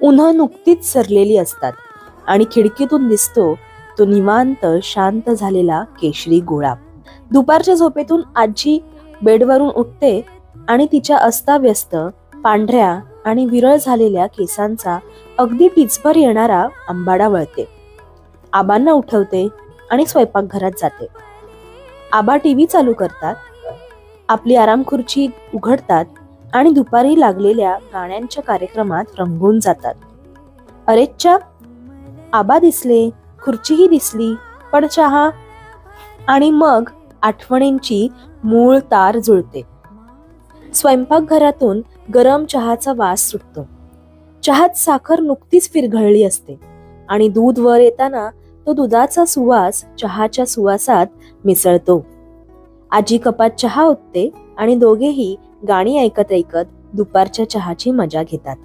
उन्हं नुकतीच सरलेली असतात आणि खिडकीतून दिसतो तो निवांत शांत झालेला केशरी गोळा. दुपारच्या झोपेतून आजी बेडवरून उठते आणि तिच्या अस्ताव्यस्त पांढऱ्या आणि विरळ झालेल्या केसांचा अगदी टिचभर येणारा अंबाडा वळते. आबांना उठवते आणि स्वयंपाकघरात जाते. आबा टीव्ही चालू करतात, आपली आराम खुर्ची उघडतात आणि दुपारी लागलेल्या गाण्यांच्या कार्यक्रमात रंगून जातात. अरेच्चा, आबा दिसले, खुर्चीही दिसली, पण चहा? आणि मग आठवणींची मूळ तार जुळते. स्वयंपाकघरातून गरम चहाचा वास सुटतो. चहात साखर नुकतीच विरघळली असते आणि दूध वर येताना तो दुधाचा सुवास चहाच्या सुवासात मिसळतो. आजी कपात चहा ओतते आणि दोघेही गाणी ऐकत ऐकत दुपारच्या चहाची मजा घेतात.